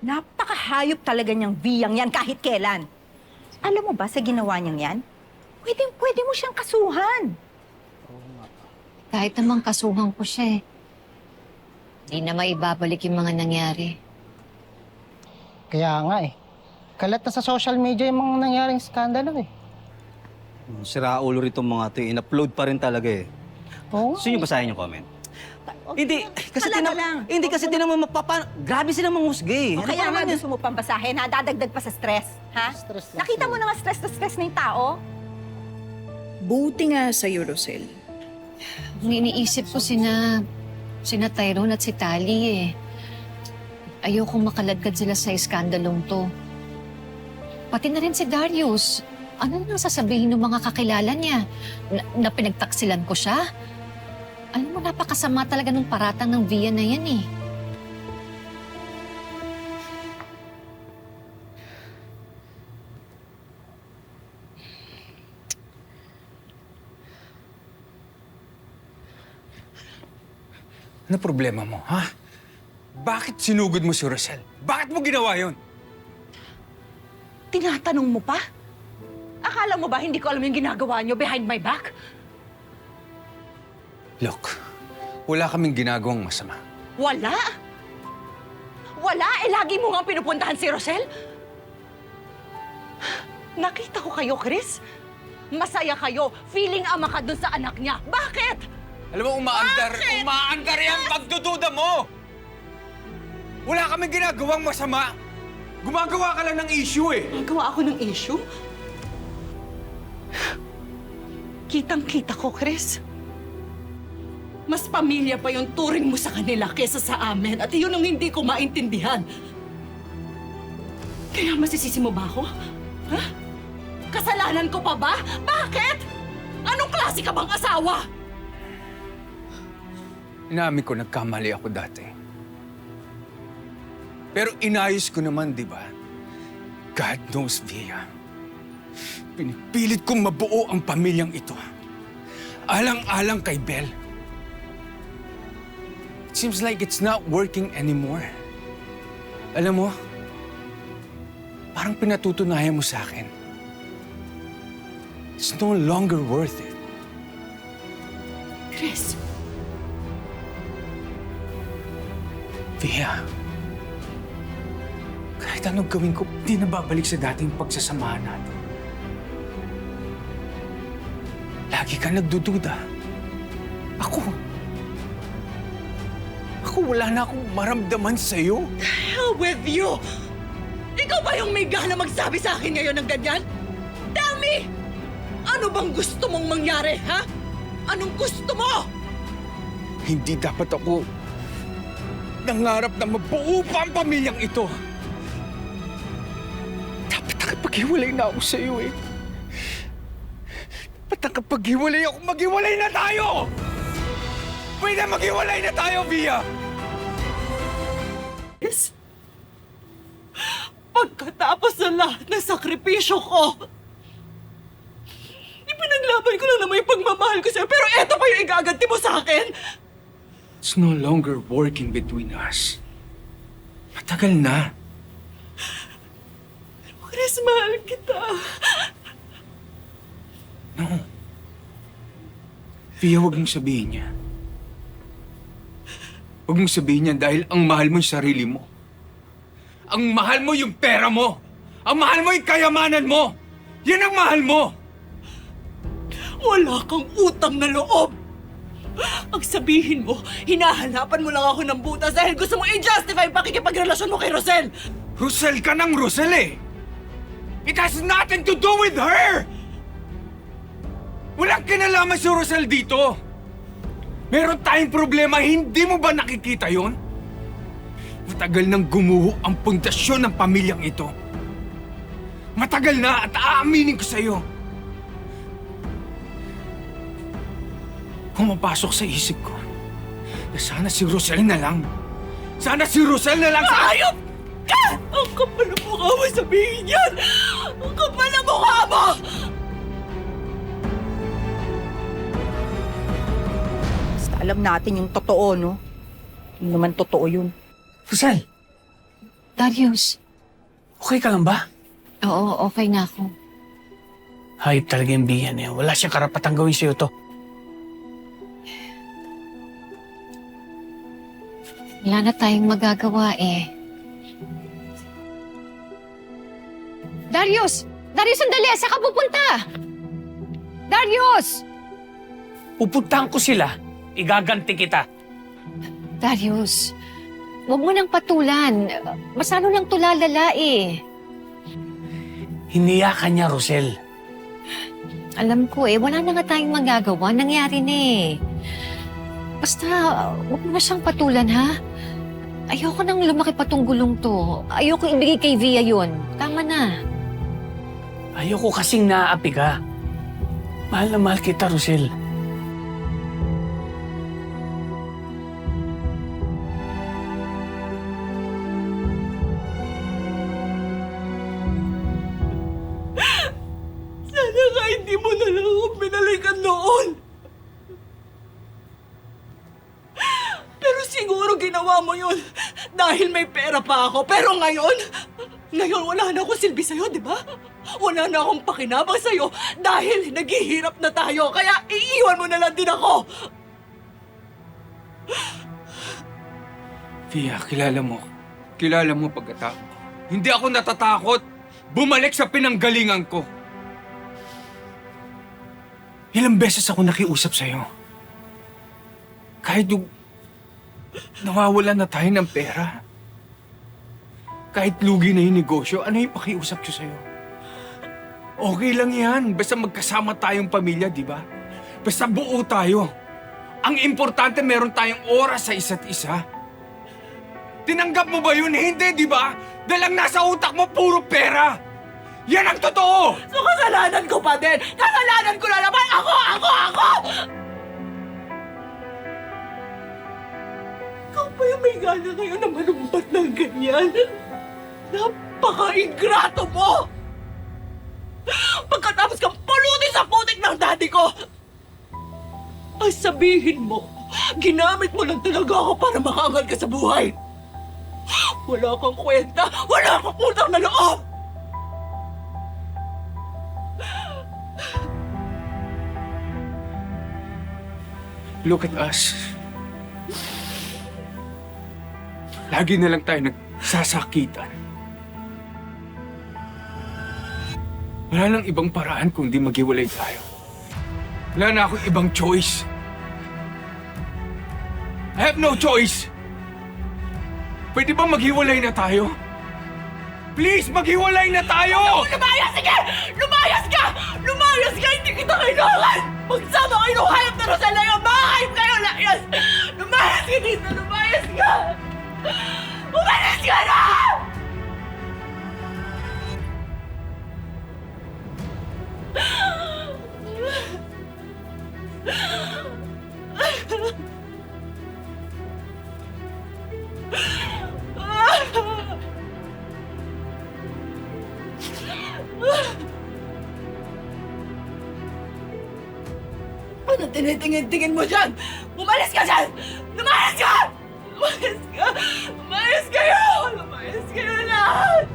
Napakahayop talaga niyang Viyang yan kahit kailan. Alam mo ba sa ginawa niyang yan? Pwede mo siyang kasuhan. Kahit namang kasuhan ko siya eh. Hindi na maibabalik yung mga nangyari. Kaya nga eh. Kalat na sa social media yung mga nangyaring skandalo eh. Siraulo rito mga to, in-upload pa rin talaga eh. Oo. Gusto niyo basahin yung comment? Hindi, kasi Lang. hindi kasi di naman grabe silang manghusga eh. O kaya nga gusto mo pang basahin, ha? Dadagdag pa sa stress, ha? Stress lang Nakita sa'yo. mo na nga stress na stress na yung tao? Buti nga sa'yo, Rosel. Ang iniisip ko sina Tyrone at si Tali eh. Ayokong makaladkad sila sa iskandalong to. Pati na rin si Darius. Ano nang sasabihin ng mga kakilala niya? Na pinagtaksilan ko siya? Alam mo, napakasama talaga nung paratang ng Via na yan eh. Ano problema mo, ha? Bakit sinugod mo si Rosel? Bakit mo ginawa yon? Tinatanong mo pa? Akala mo ba hindi ko alam yung ginagawa niyo behind my back? Look, wala kaming ginagawang masama. Wala? Wala? Eh, lagi mo nga pinupuntahan si Rosel? Nakita ko kayo, Chris. Masaya kayo. Feeling ama ka dun sa anak niya. Bakit? Alam mo, umaandar yung pagdududa mo! Wala kaming ginagawang masama. Gumagawa ka lang ng issue eh. Gawa ako ng issue? Kitang-kita ko, Chris. Mas pamilya pa yung turing mo sa kanila kesa sa amin. At yun ang hindi ko maintindihan. Kaya masisisi mo ba ako? Ha? Kasalanan ko pa ba? Bakit? Anong klase ka bang asawa? Inamin ko, nagkamali ako dati. Pero inayos ko naman, di ba? God knows, Via. Pinipilit kong mabuo ang pamilyang ito. Alang-alang kay Belle. It seems like it's not working anymore. Alam mo, parang pinatutunayan mo sa akin. It's no longer worth it. Chris, Via, kahit anong gawin ko, hindi na babalik sa dating pagsasamahan natin. Lagi ka nagdududa. Ako wala na akong maramdaman sa'yo. hell with you! Ikaw ba yung may gana magsabi sa akin ngayon ng ganyan? Tell me! Ano bang gusto mong mangyari, ha? Anong gusto mo? Hindi dapat ako nangarap na mabuo pa ang pamilyang ito. Dapat nakapaghiwalay na ako sa'yo eh. Dapat nakapaghiwalay ako, maghiwalay na tayo! Pwede maghiwalay na tayo, Via! Yes. Pagkatapos ng lahat ng sakripisyo ko, ipinaglaban ko lang naman yung pagmamahal ko sa'yo, pero eto pa yung igaganti mo sa akin! It's no longer working between us. Matagal na. Chris, mahal kita. No. Via, huwag mong sabihin niya. Huwag mong sabihin niya dahil ang mahal mo yung sarili mo. Ang mahal mo yung pera mo. Ang mahal mo yung kayamanan mo. Yan ang mahal mo. Wala kang utang na loob. Ang sabihin mo, hinahanapan mo lang ako ng butas dahil gusto mo i-justify ang pakikipagrelasyon mo kay Rosel. Rosel ka ng Rosel eh. It has nothing to do with her. Walang kinalaman si Rosel dito. Meron tayong problema, hindi mo ba nakikita yon? Matagal nang gumuho ang pundasyon ng pamilyang ito. Matagal na at aaminin ko sa'yo. Pumapasok sa isip ko na sana si Rosel na lang. Sana si Rosel na lang sa... Ayop ka! Ang kapal na mukha mo sabihin yan! Ang kapal na mukha mo! Basta alam natin yung totoo, no? Hindi naman totoo yun. Rosel! Darius, Okay ka lang ba? oo, okay na ako. Hayop talaga yung biyan eh. Wala siyang karapatang gawin sa'yo to. Wala na tayong magagawa eh. Darius! Darius, sandali! Saan ka pupunta? Darius! Pupuntahan ko sila. Igaganti kita. Darius, huwag mo nang patulan. Mas ano lang tulalala eh. Hiniyakan niya, Rosel. Alam ko eh, wala na nga tayong magagawa. Nangyari na eh. Basta, huwag mo na siyang patulan, ha? Ayoko nang lumaki pa tong gulong to. Ayoko ibigay kay Via yun. Tama na. Ayoko kasing naaapi ka. Mahal na mahal kita, Rosel. Sana nga hindi mo na lang ako binalikan noon. Pero siguro ginawa mo yun dahil may pera pa ako. Pero ngayon wala na akong silbi sa'yo, di ba? Wala na akong pakinabang sa'yo dahil naghihirap na tayo. Kaya iiwan mo na lang din ako. Via, kilala mo pagkatao. Hindi ako natatakot bumalik sa pinanggalingan ko. Ilang beses ako nakiusap sa'yo. Kahit yung nawawalan na tayo ng pera. Kahit lugi na yung negosyo, ano yung pakiusap ko sa'yo? Okay lang yan. Basta magkasama tayong pamilya, di ba? Basta buo tayo. Ang importante, meron tayong oras sa isa't isa. Tinanggap mo ba yun? Hindi, di ba? Dahil ang nasa utak mo, puro pera. Yan ang totoo! So kasalanan ko pa din. Kasalanan ko na naman. Ako! Ikaw pa yung may gana ngayon na manumbat ng ganyan. Napaka-ingrato mo! Pagkatapos kang pulutin sa putik ng daddy ko! Ay sabihin mo, ginamit mo lang talaga ako para makaangal ka sa buhay! Wala kang kwenta! Wala kang utang na loob! Look at us. Lagi na lang tayo nagsasakitan. Wala nang ibang paraan kundi maghiwalay tayo. Wala na akong ibang choice. I have no choice. Pwede ba maghiwalay na tayo? Please, maghiwalay na tayo! Lumayas! Sige! Lumayas ka! Lumayas ka! Hindi kita kailangan! Magsama kayo ng hayop na Rosella yung mga hayop kayo! Layas! Lumayas ka dito! Lumayas ka! Umalis ka na! Ano tinitingin-tingin mo dyan? Umalis ka dyan! Lumayas ka! Lumayas ka! Lumayas kayo! Lumayas kayo lahat!